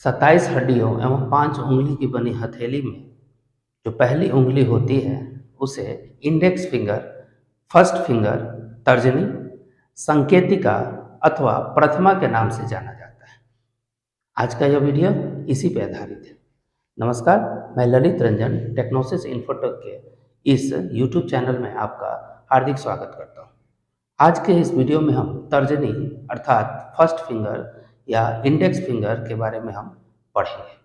27 हड्डियों एवं 5 उंगली की बनी हथेली में जो पहली उंगली होती है उसे इंडेक्स फिंगर, फर्स्ट फिंगर, तर्जनी, संकेतिका अथवा प्रथमा के नाम से जाना जाता है। आज का यह वीडियो इसी पे आधारित है। नमस्कार, मैं ललित रंजन टेक्नोसिस इन्फोटेक के इस YouTube चैनल में आपका हार्दिक स्वागत करता हूँ। आज के इस वीडियो में हम तर्जनी अर्थात फर्स्ट फिंगर या इंडेक्स फिंगर के बारे में हम पढ़ेंगे।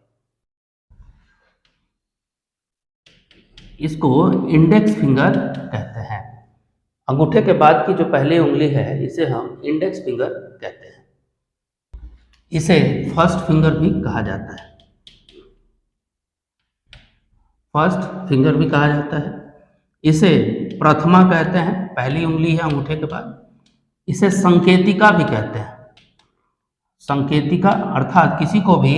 इसको इंडेक्स फिंगर कहते हैं। अंगूठे के बाद की जो पहली उंगली है इसे हम इंडेक्स फिंगर कहते हैं। इसे फर्स्ट फिंगर भी कहा जाता है। फर्स्ट फिंगर भी कहा जाता है। इसे प्रथमा कहते हैं, पहली उंगली है अंगूठे के बाद। इसे संकेतिका भी कहते हैं। संकेतिका अर्थात किसी को भी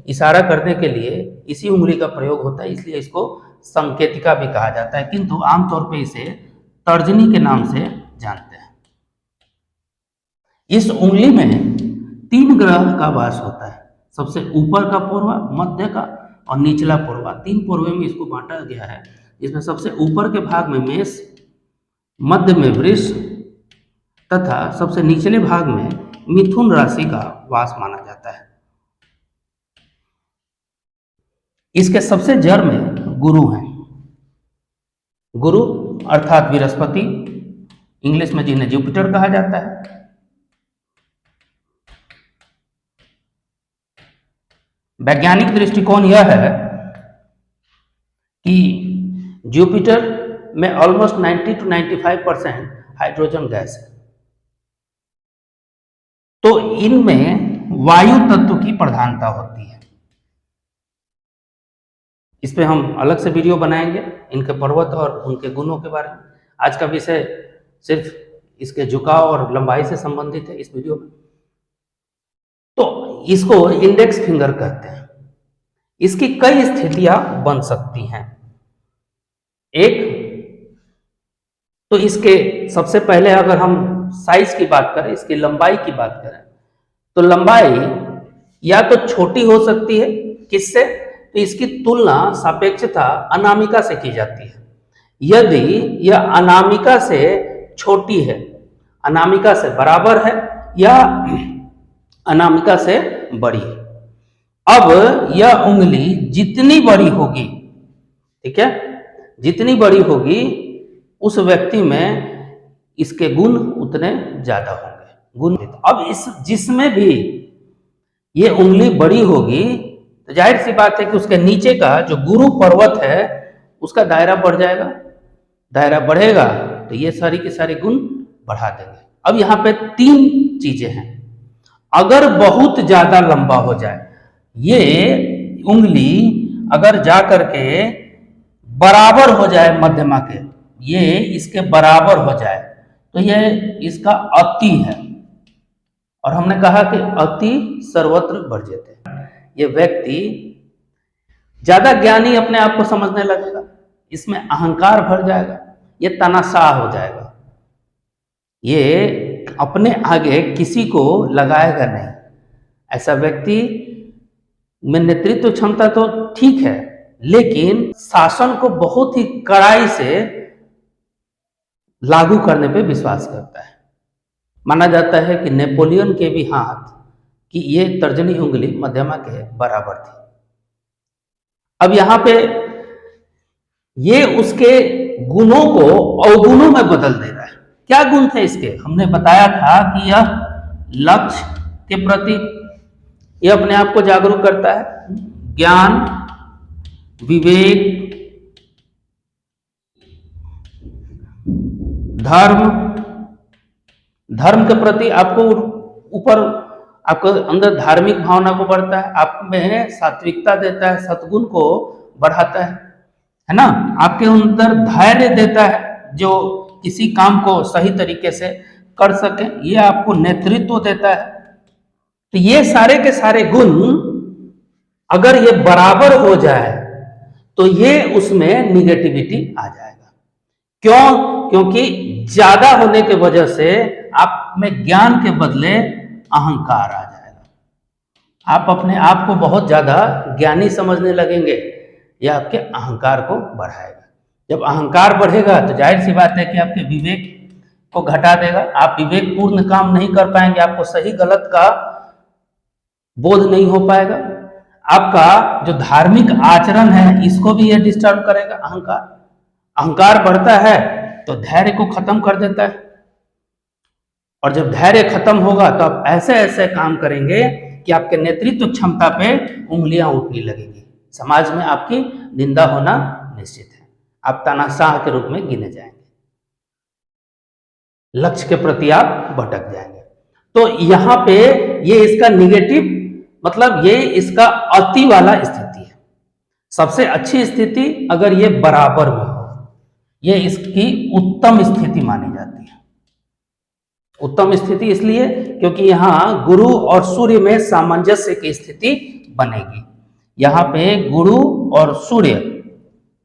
इशारा करने के लिए इसी उंगली का प्रयोग होता है, इसलिए इसको संकेतिका भी कहा जाता है, किंतु आमतौर पे इसे तर्जनी के नाम से जानते हैं। इस उंगली में 3 ग्रह का वास होता है। सबसे ऊपर का पोरवा, मध्य का और निचला पोरवा, 3 पोरवे में इसको बांटा गया है। इसमें सबसे ऊपर के भाग में मेष, मध्य में वृष तथा सबसे निचले भाग में मिथुन राशि का वास माना जाता है। इसके सबसे जड़ में गुरु हैं। गुरु अर्थात बृहस्पति, इंग्लिश में जिन्हें जुपिटर कहा जाता है। वैज्ञानिक दृष्टिकोण यह है कि जुपिटर में ऑलमोस्ट 90 to 95% हाइड्रोजन गैस है, तो इनमें वायु तत्व की प्रधानता होती है। इस पे हम अलग से वीडियो बनाएंगे, इनके पर्वत और उनके गुणों के बारे में। आज का विषय सिर्फ इसके झुकाव और लंबाई से संबंधित है इस वीडियो में। तो इसको इंडेक्स फिंगर कहते हैं। इसकी कई स्थितियां बन सकती हैं। एक तो इसके सबसे पहले अगर हम साइज की बात करें, इसकी लंबाई की बात करें, तो लंबाई या तो छोटी हो सकती है। किससे? तो इसकी तुलना सापेक्षता अनामिका से की जाती है। यदि यह अनामिका से छोटी है, अनामिका से बराबर है या अनामिका से बड़ी है। अब यह उंगली जितनी बड़ी होगी, ठीक है, जितनी बड़ी होगी उस व्यक्ति में इसके गुण उतने ज्यादा होंगे। गुण अब इस जिसमें भी ये उंगली बड़ी होगी तो जाहिर सी बात है कि उसके नीचे का जो गुरु पर्वत है उसका दायरा बढ़ जाएगा। दायरा बढ़ेगा तो ये सारी के सारे गुण बढ़ा देंगे। अब यहाँ पे 3 चीजें हैं। अगर बहुत ज्यादा लंबा हो जाए, ये उंगली अगर जा करके बराबर हो जाए मध्यमा के, ये इसके बराबर हो जाए तो ये इसका अति है। और हमने कहा कि अति सर्वत्र वर्ज्यते। ये व्यक्ति ज्यादा ज्ञानी अपने आप को समझने लगेगा, इसमें अहंकार भर जाएगा, ये तनाशाह हो जाएगा, ये अपने आगे किसी को लगाएगा नहीं। ऐसा व्यक्ति में नेतृत्व क्षमता तो ठीक है, लेकिन शासन को बहुत ही कड़ाई से लागू करने पे विश्वास करता है। माना जाता है कि नेपोलियन के भी हाथ की ये तर्जनी उंगली मध्यमा के बराबर थी। अब यहाँ पे ये उसके गुणों को अवगुणों में बदल दे रहा है। क्या गुण थे इसके? हमने बताया था कि यह लक्ष्य के प्रति यह अपने आप को जागरूक करता है। ज्ञान, विवेक, धर्म के प्रति आपको ऊपर, आपको अंदर धार्मिक भावना को बढ़ता है, आप में सात्विकता देता है, सद्गुण को बढ़ाता है ना, आपके अंदर धैर्य देता है जो किसी काम को सही तरीके से कर सके, ये आपको नेतृत्व देता है। तो ये सारे के सारे गुण अगर ये बराबर हो जाए तो ये उसमें निगेटिविटी आ जाएगा। क्यों? क्योंकि ज्यादा होने के वजह से आप में ज्ञान के बदले अहंकार आ जाएगा। आप अपने आप को बहुत ज़्यादा ज्ञानी समझने लगेंगे, यह आपके अहंकार को बढ़ाएगा। जब अहंकार बढ़ेगा तो जाहिर सी बात है कि आपके विवेक को घटा देगा। आप विवेक पूर्ण काम नहीं कर पाएंगे, आपको सही गलत का बोध नहीं हो पाएगा। आपका जो धार्मिक आचरण है इसको भी यह डिस्टर्ब करेगा। अहंकार बढ़ता है तो धैर्य को खत्म कर देता है, और जब धैर्य खत्म होगा तो आप ऐसे ऐसे काम करेंगे कि आपके नेतृत्व क्षमता पे उंगलियां उठने लगेंगी। समाज में आपकी निंदा होना निश्चित है, आप तानाशाह के रूप में गिने जाएंगे, लक्ष्य के प्रति आप भटक जाएंगे। तो यहाँ पे ये इसका निगेटिव मतलब ये इसका अति वाला स्थिति है। सबसे अच्छी स्थिति अगर ये बराबर में हो, ये इसकी उत्तम स्थिति मानी जाती है। उत्तम स्थिति इसलिए क्योंकि यहाँ गुरु और सूर्य में सामंजस्य की स्थिति बनेगी। यहाँ पे गुरु और सूर्य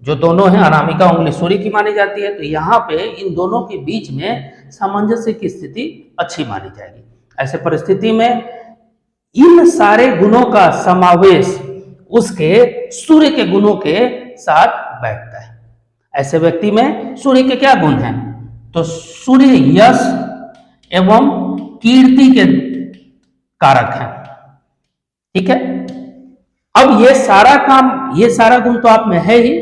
जो दोनों हैं, अनामिका उंगली सूर्य की मानी जाती है, तो यहाँ पे इन दोनों के बीच में सामंजस्य की स्थिति अच्छी मानी जाएगी। ऐसे परिस्थिति में इन सारे गुणों का समावेश उसके सूर्य के गुणों के साथ बैठता है। ऐसे व्यक्ति में सूर्य के क्या गुण हैं? तो सूर्य यश एवं कीर्ति के कारक हैं। ठीक है, अब ये सारा काम, ये सारा गुण तो आप में है ही,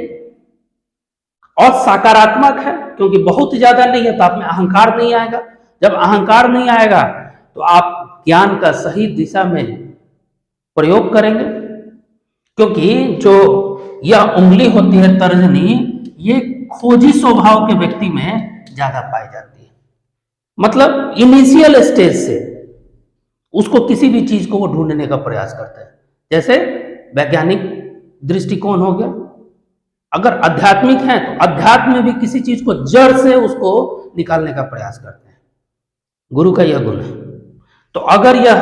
और सकारात्मक है क्योंकि बहुत ज्यादा नहीं है तो आप में अहंकार नहीं आएगा। जब अहंकार नहीं आएगा तो आप ज्ञान का सही दिशा में प्रयोग करेंगे, क्योंकि जो यह उंगली होती है तर्जनी, ये खोजी स्वभाव के व्यक्ति में ज्यादा पाई जाती है। मतलब इनिशियल स्टेज से उसको किसी भी चीज को वो ढूंढने का प्रयास करता है। जैसे वैज्ञानिक दृष्टिकोण हो गया, अगर आध्यात्मिक है तो अध्यात्म में भी किसी चीज को जड़ से उसको निकालने का प्रयास करते हैं। गुरु का यह गुण है। तो अगर यह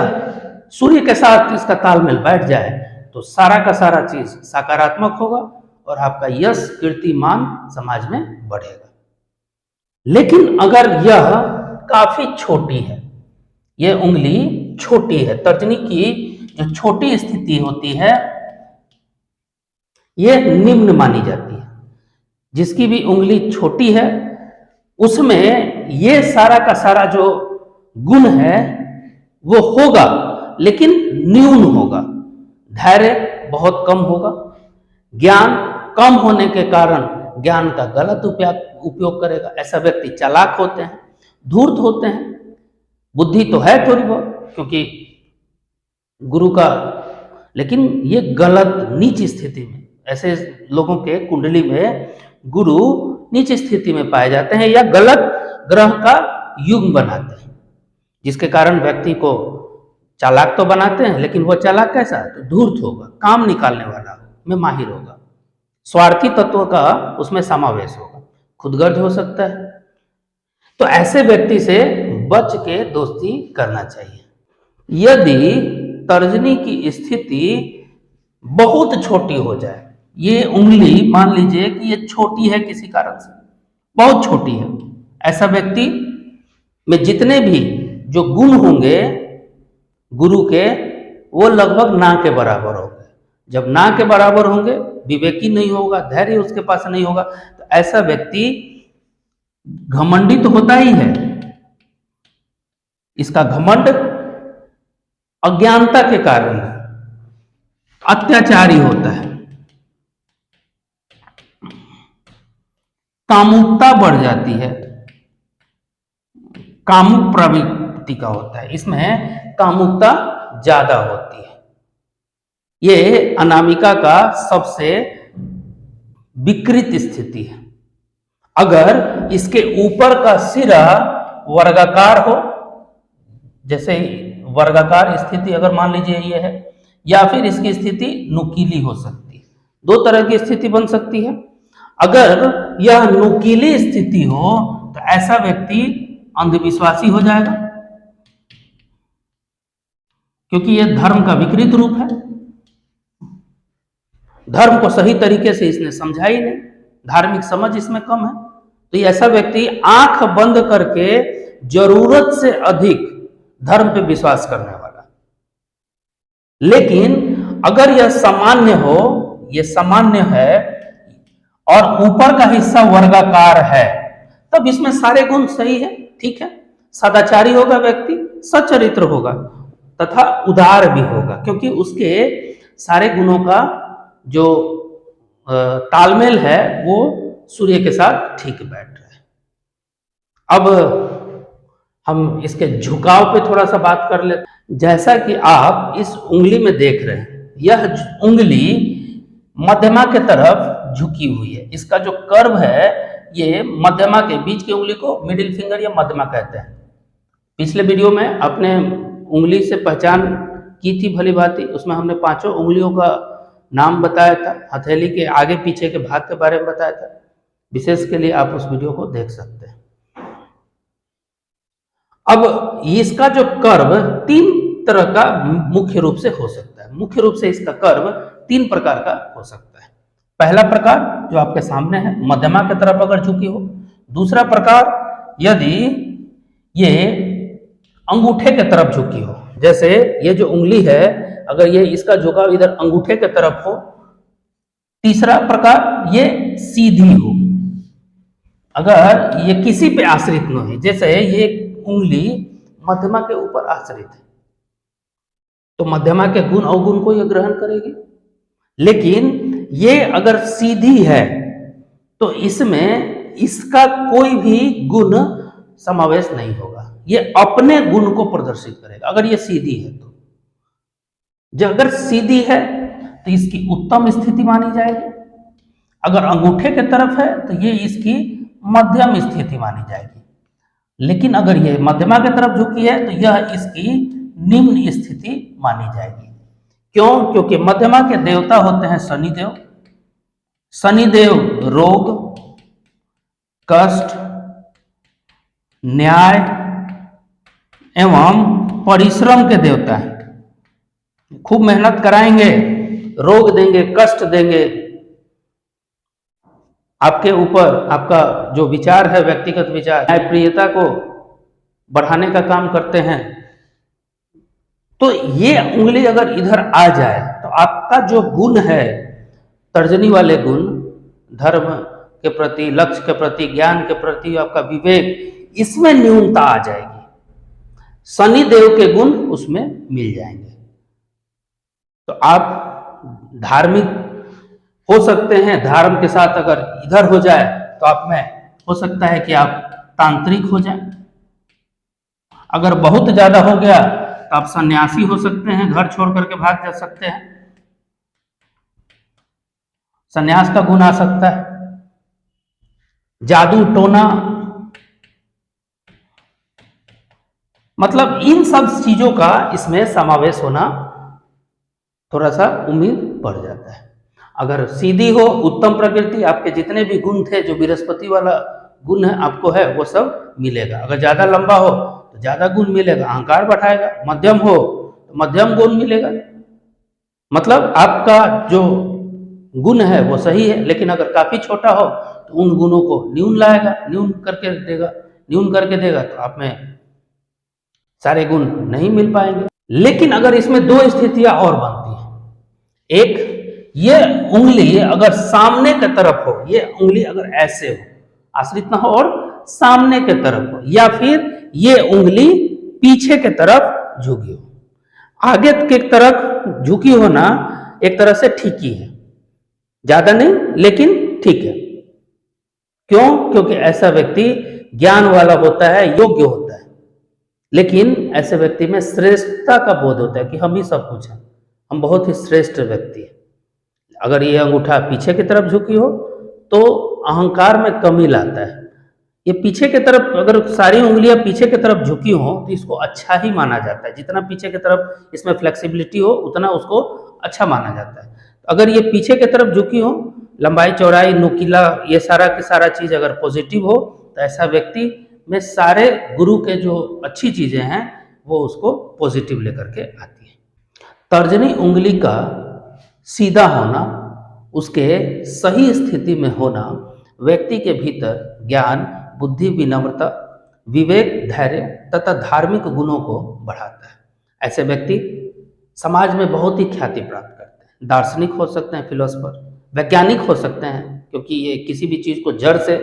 सूर्य के साथ इसका तालमेल बैठ जाए तो सारा का सारा चीज सकारात्मक होगा और आपका यश कीर्ति मान समाज में बढ़ेगा। लेकिन अगर यह काफी छोटी है, यह उंगली छोटी है, तर्जनी की जो छोटी स्थिति होती है यह निम्न मानी जाती है। जिसकी भी उंगली छोटी है उसमें ये सारा का सारा जो गुण है वो होगा, लेकिन न्यून होगा। धैर्य बहुत कम होगा, ज्ञान कम होने के कारण ज्ञान का गलत उपयोग करेगा। ऐसा व्यक्ति चालाक होते हैं, धूर्त होते हैं, बुद्धि तो है थोड़ी बहुत क्योंकि गुरु का, लेकिन ये गलत नीच स्थिति में, ऐसे लोगों के कुंडली में गुरु नीच स्थिति में पाए जाते हैं या गलत ग्रह का युग्म बनाते हैं, जिसके कारण व्यक्ति को चालाक तो बनाते हैं, लेकिन वो चालाक कैसा है? तो धूर्त होगा, काम निकालने वाला में माहिर होगा, स्वार्थी तत्व का उसमें समावेश होगा, खुदगर्ज हो सकता है। तो ऐसे व्यक्ति से बच के दोस्ती करना चाहिए। यदि तर्जनी की स्थिति बहुत छोटी हो जाए, ये उंगली मान लीजिए कि ये छोटी है किसी कारण से, बहुत छोटी है, ऐसा व्यक्ति में जितने भी जो गुण होंगे गुरु के वो लगभग ना के बराबर होंगे। जब ना के बराबर होंगे, विवेकी नहीं होगा, धैर्य उसके पास नहीं होगा, तो ऐसा व्यक्ति घमंडी तो होता ही है। इसका घमंड अज्ञानता के कारण अत्याचारी होता है, कामुकता बढ़ जाती है, कामुक प्रवृत्ति का होता है, इसमें कामुकता ज्यादा होती है। ये अनामिका का सबसे विकृत स्थिति है। अगर इसके ऊपर का सिरा वर्गाकार हो, जैसे वर्गाकार स्थिति अगर मान लीजिए ये है, या फिर इसकी स्थिति नुकीली हो सकती है, दो तरह की स्थिति बन सकती है। अगर यह नुकीली स्थिति हो तो ऐसा व्यक्ति अंधविश्वासी हो जाएगा, क्योंकि यह धर्म का विकृत रूप है। धर्म को सही तरीके से इसने समझा ही नहीं, धार्मिक समझ इसमें कम है। तो ये ऐसा व्यक्ति आंख बंद करके जरूरत से अधिक धर्म पे विश्वास करने वाला, लेकिन अगर यह सामान्य हो, यह सामान्य है और ऊपर का हिस्सा वर्गाकार है, तब इसमें सारे गुण सही है, ठीक है। सदाचारी होगा व्यक्ति, सच्चरित्र होगा तथा उदार भी होगा, क्योंकि उसके सारे गुणों का जो तालमेल है वो सूर्य के साथ ठीक बैठ रहा है। अब हम इसके झुकाव पे थोड़ा सा बात कर लेते हैं। जैसा कि आप इस उंगली में देख रहे हैं, यह उंगली मध्यमा के तरफ झुकी हुई है। इसका जो कर्व है ये मध्यमा के बीच की उंगली को मिडिल फिंगर या मध्यमा कहते हैं। पिछले वीडियो में अपने उंगली से पहचान की थी भली भांति, उसमें हमने पांचों उंगलियों का नाम बताया था, हथेली के आगे पीछे के भाग के बारे में बताया था। विशेष के लिए आप उस वीडियो को देख सकते हैं। अब इसका जो कर्व तीन तरह का मुख्य रूप से हो सकता है। मुख्य रूप से इसका कर्व तीन प्रकार का हो सकता है। पहला प्रकार जो आपके सामने है, मध्यमा की तरफ अगर झुकी हो। दूसरा प्रकार यदि ये अंगूठे की तरफ झुकी हो, जैसे ये जो उंगली है अगर ये इसका झुकाव इधर अंगूठे की तरफ हो। तीसरा प्रकार ये सीधी हो, अगर ये किसी पे आश्रित न हो, जैसे ये उंगली मध्यमा के ऊपर आश्रित है तो मध्यमा के गुण अवगुण को ये ग्रहण करेगी। लेकिन ये अगर सीधी है तो इसमें इसका कोई भी गुण समावेश नहीं होगा, ये अपने गुण को प्रदर्शित करेगा अगर ये सीधी है तो। जब अगर सीधी है तो इसकी उत्तम स्थिति मानी जाएगी, अगर अंगूठे की तरफ है तो ये इसकी मध्यम स्थिति मानी जाएगी। लेकिन अगर ये मध्यमा की तरफ झुकी है तो यह इसकी निम्न स्थिति मानी जाएगी। क्यों? क्योंकि मध्यमा के देवता होते हैं शनिदेव। शनिदेव रोग, कष्ट, न्याय एवं परिश्रम के देवता हैं। खूब मेहनत कराएंगे, रोग देंगे, कष्ट देंगे, आपके ऊपर आपका जो विचार है व्यक्तिगत विचार, न्यायप्रियता को बढ़ाने का काम करते हैं। तो ये उंगली अगर इधर आ जाए तो आपका जो गुण है, तर्जनी वाले गुण, धर्म के प्रति, लक्ष्य के प्रति, ज्ञान के प्रति आपका विवेक, इसमें न्यूनता आ जाएगी। शनि देव के गुण उसमें मिल जाएंगे। तो आप धार्मिक हो सकते हैं, धर्म के साथ अगर इधर हो जाए तो आप में हो सकता है कि आप तांत्रिक हो जाएं। अगर बहुत ज्यादा हो गया तो आप सन्यासी हो सकते हैं, घर छोड़ करके भाग जा सकते हैं, सन्यास का गुण आ सकता है। जादू टोना, मतलब इन सब चीजों का इसमें समावेश होना थोड़ा सा उम्मीद बढ़ जाता है। अगर सीधी हो, उत्तम प्रकृति, आपके जितने भी गुण थे, जो बृहस्पति वाला गुण है आपको है, वो सब मिलेगा। अगर ज्यादा लंबा हो तो ज्यादा गुण मिलेगा, अहंकार बढ़ाएगा। मध्यम हो तो मध्यम गुण मिलेगा। मतलब आपका जो गुण है वो सही है, लेकिन अगर काफी छोटा हो तो उन गुणों को न्यून लाएगा, न्यून करके देगा तो आप में सारे गुण नहीं मिल पाएंगे। लेकिन अगर इसमें दो स्थितियां और बनती हैं। एक, ये उंगली अगर सामने की तरफ हो, ये उंगली अगर ऐसे हो, आश्रित ना हो और सामने की तरफ हो, या फिर ये उंगली पीछे की तरफ झुकी हो। आगे की तरफ झुकी हो ना, एक तरह से ठीक ही है, ज्यादा नहीं लेकिन ठीक है। क्यों? क्योंकि ऐसा व्यक्ति ज्ञान वाला होता है, योग्य होता है, लेकिन ऐसे व्यक्ति में श्रेष्ठता का बोध होता है कि हम ही सब कुछ हैं, हम बहुत ही श्रेष्ठ व्यक्ति हैं। अगर ये अंगूठा पीछे की तरफ झुकी हो तो अहंकार में कमी लाता है। ये पीछे की तरफ, अगर सारी उंगलियां पीछे की तरफ झुकी हो तो इसको अच्छा ही माना जाता है। जितना पीछे की तरफ इसमें फ्लेक्सिबिलिटी हो उतना उसको अच्छा माना जाता है। अगर ये पीछे की तरफ झुकी हो, लंबाई चौड़ाई नुकीला, ये सारा की सारा चीज अगर पॉजिटिव हो तो ऐसा व्यक्ति में सारे गुरु के जो अच्छी चीजें हैं वो उसको पॉजिटिव लेकर के आती है। तर्जनी उंगली का सीधा होना, उसके सही स्थिति में होना व्यक्ति के भीतर ज्ञान, बुद्धि, विनम्रता, विवेक, धैर्य तथा धार्मिक गुणों को बढ़ाता है। ऐसे व्यक्ति समाज में बहुत ही ख्याति प्राप्त करते हैं। दार्शनिक हो सकते हैं, फिलोसफर, वैज्ञानिक हो सकते हैं क्योंकि ये किसी भी चीज़ को जड़ से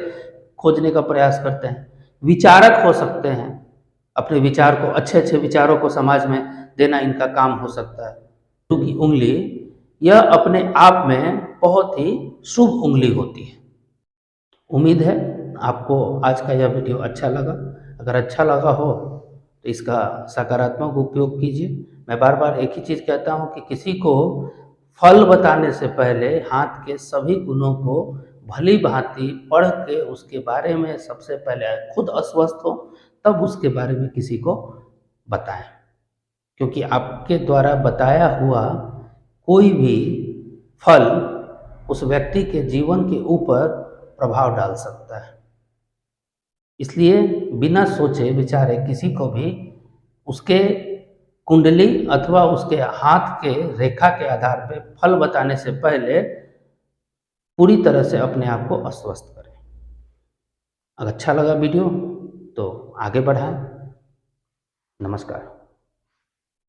खोजने का प्रयास करते हैं। विचारक हो सकते हैं, अपने विचार को, अच्छे अच्छे विचारों को समाज में देना इनका काम हो सकता है। क्योंकि उंगली यह अपने आप में बहुत ही शुभ उंगली होती है। उम्मीद है आपको आज का यह वीडियो अच्छा लगा। अगर अच्छा लगा हो तो इसका सकारात्मक उपयोग कीजिए। मैं बार बार एक ही चीज़ कहता हूँ कि किसी को फल बताने से पहले हाथ के सभी गुणों को भली भांति पढ़ के उसके बारे में सबसे पहले खुद अस्वस्थ हो, तब उसके बारे में किसी को बताएं। क्योंकि आपके द्वारा बताया हुआ कोई भी फल उस व्यक्ति के जीवन के ऊपर प्रभाव डाल सकता है। इसलिए बिना सोचे विचारे किसी को भी उसके कुंडली अथवा उसके हाथ के रेखा के आधार पर फल बताने से पहले पूरी तरह से अपने आप को आश्वस्त करें। अगर अच्छा लगा वीडियो तो आगे बढ़ाएं। नमस्कार।